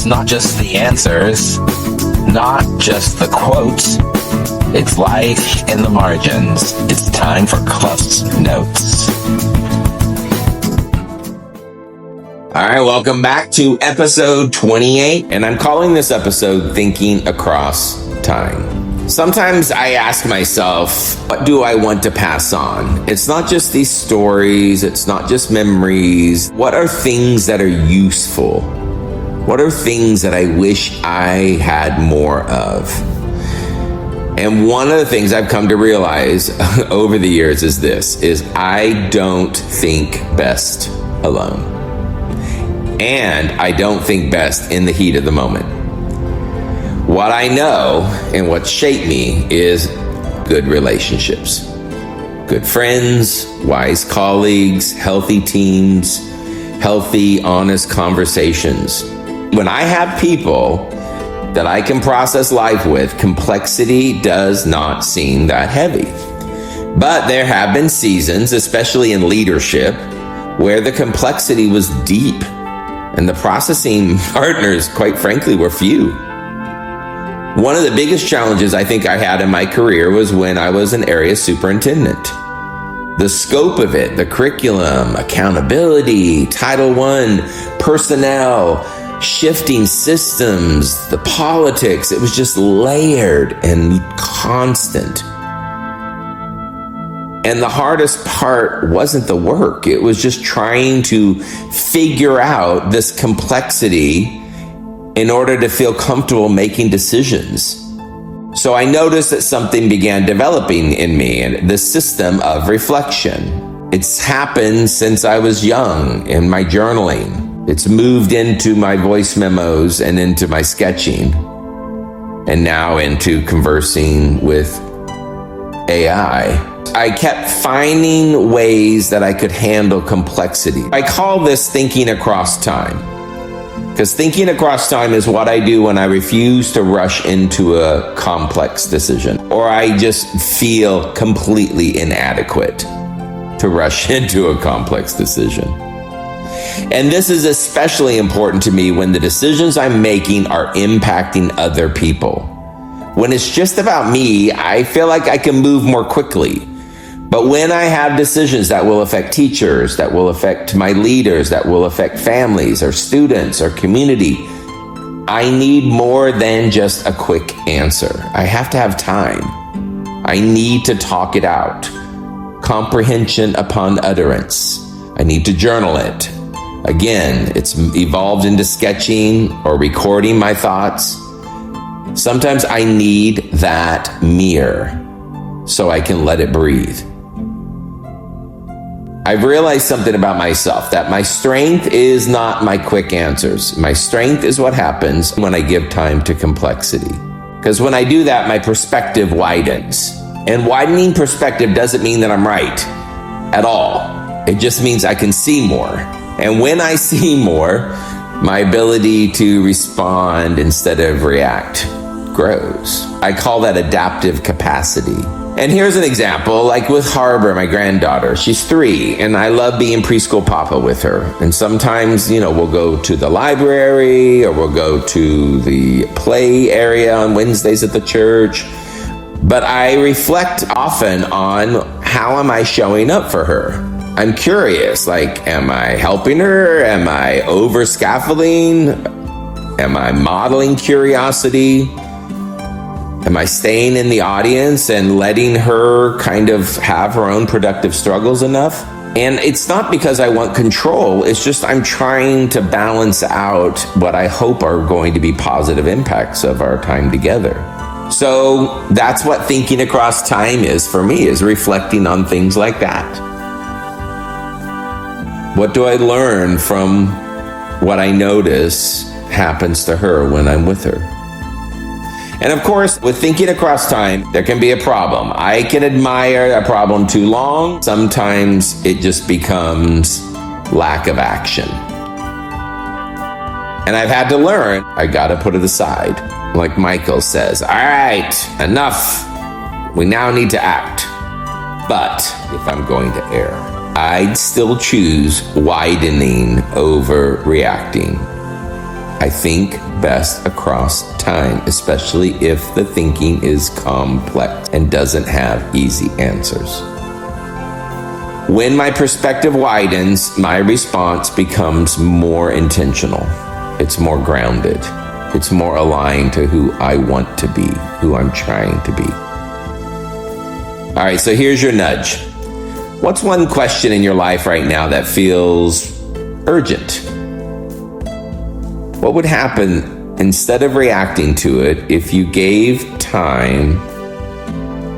It's not just the answers, not just the quotes. It's life in the margins. It's time for CluffsNotes. All right, welcome back to episode 28, and I'm calling this episode Thinking Across Time. Sometimes I ask myself, what do I want to pass on? It's not just these stories, it's not just memories. What are things that are useful? What are things that I wish I had more of? And one of the things I've come to realize over the years is this, is I don't think best alone. And I don't think best in the heat of the moment. What I know and what shaped me is good relationships. Good friends, wise colleagues, healthy teams, healthy, honest conversations. When I have people that I can process life with, complexity does not seem that heavy. But there have been seasons, especially in leadership, where the complexity was deep and the processing partners, quite frankly, were few. One of the biggest challenges I think I had in my career was when I was an area superintendent. The scope of it, the curriculum, accountability, Title I, personnel, shifting systems, the politics, it was just layered and constant. And the hardest part wasn't the work. It was just trying to figure out this complexity in order to feel comfortable making decisions. So I noticed that something began developing in me, and the system of reflection. It's happened since I was young in my journaling. It's moved into my voice memos and into my sketching, and now into conversing with AI. I kept finding ways that I could handle complexity. I call this thinking across time, because thinking across time is what I do when I refuse to rush into a complex decision, or I just feel completely inadequate to rush into a complex decision. And this is especially important to me when the decisions I'm making are impacting other people. When it's just about me, I feel like I can move more quickly. But when I have decisions that will affect teachers, that will affect my leaders, that will affect families or students or community, I need more than just a quick answer. I have to have time. I need to talk it out. Comprehension upon utterance. I need to journal it. Again, it's evolved into sketching or recording my thoughts. Sometimes I need that mirror so I can let it breathe. I've realized something about myself, that my strength is not my quick answers. My strength is what happens when I give time to complexity. Because when I do that, my perspective widens. And widening perspective doesn't mean that I'm right at all. It just means I can see more. And when I see more, my ability to respond instead of react grows. I call that adaptive capacity. And here's an example, like with Harbor, my granddaughter. She's 3, and I love being preschool papa with her. And sometimes, we'll go to the library, or we'll go to the play area on Wednesdays at the church. But I reflect often on how am I showing up for her? I'm curious, am I helping her? Am I over scaffolding? Am I modeling curiosity? Am I staying in the audience and letting her kind of have her own productive struggles enough? And it's not because I want control, it's just I'm trying to balance out what I hope are going to be positive impacts of our time together. So that's what thinking across time is for me, is reflecting on things like that. What do I learn from what I notice happens to her when I'm with her? And of course, with thinking across time, there can be a problem. I can admire a problem too long. Sometimes it just becomes lack of action. And I've had to learn, I gotta put it aside. Like Michael says, all right, enough. We now need to act. But if I'm going to err, I'd still choose widening over reacting. I think best across time, especially if the thinking is complex and doesn't have easy answers. When my perspective widens, my response becomes more intentional. It's more grounded. It's more aligned to who I want to be, who I'm trying to be. All right, so here's your nudge. What's one question in your life right now that feels urgent? What would happen instead of reacting to it if you gave time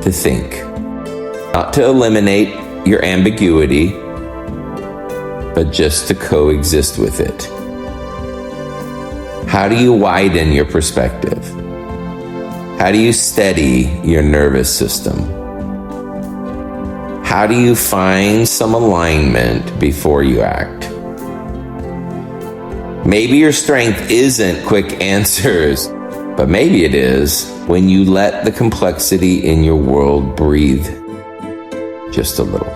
to think? Not to eliminate your ambiguity, but just to coexist with it. How do you widen your perspective? How do you steady your nervous system? How do you find some alignment before you act? Maybe your strength isn't quick answers, but maybe it is when you let the complexity in your world breathe just a little.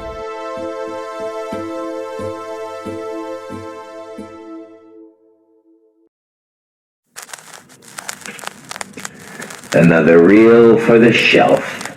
Another reel for the shelf.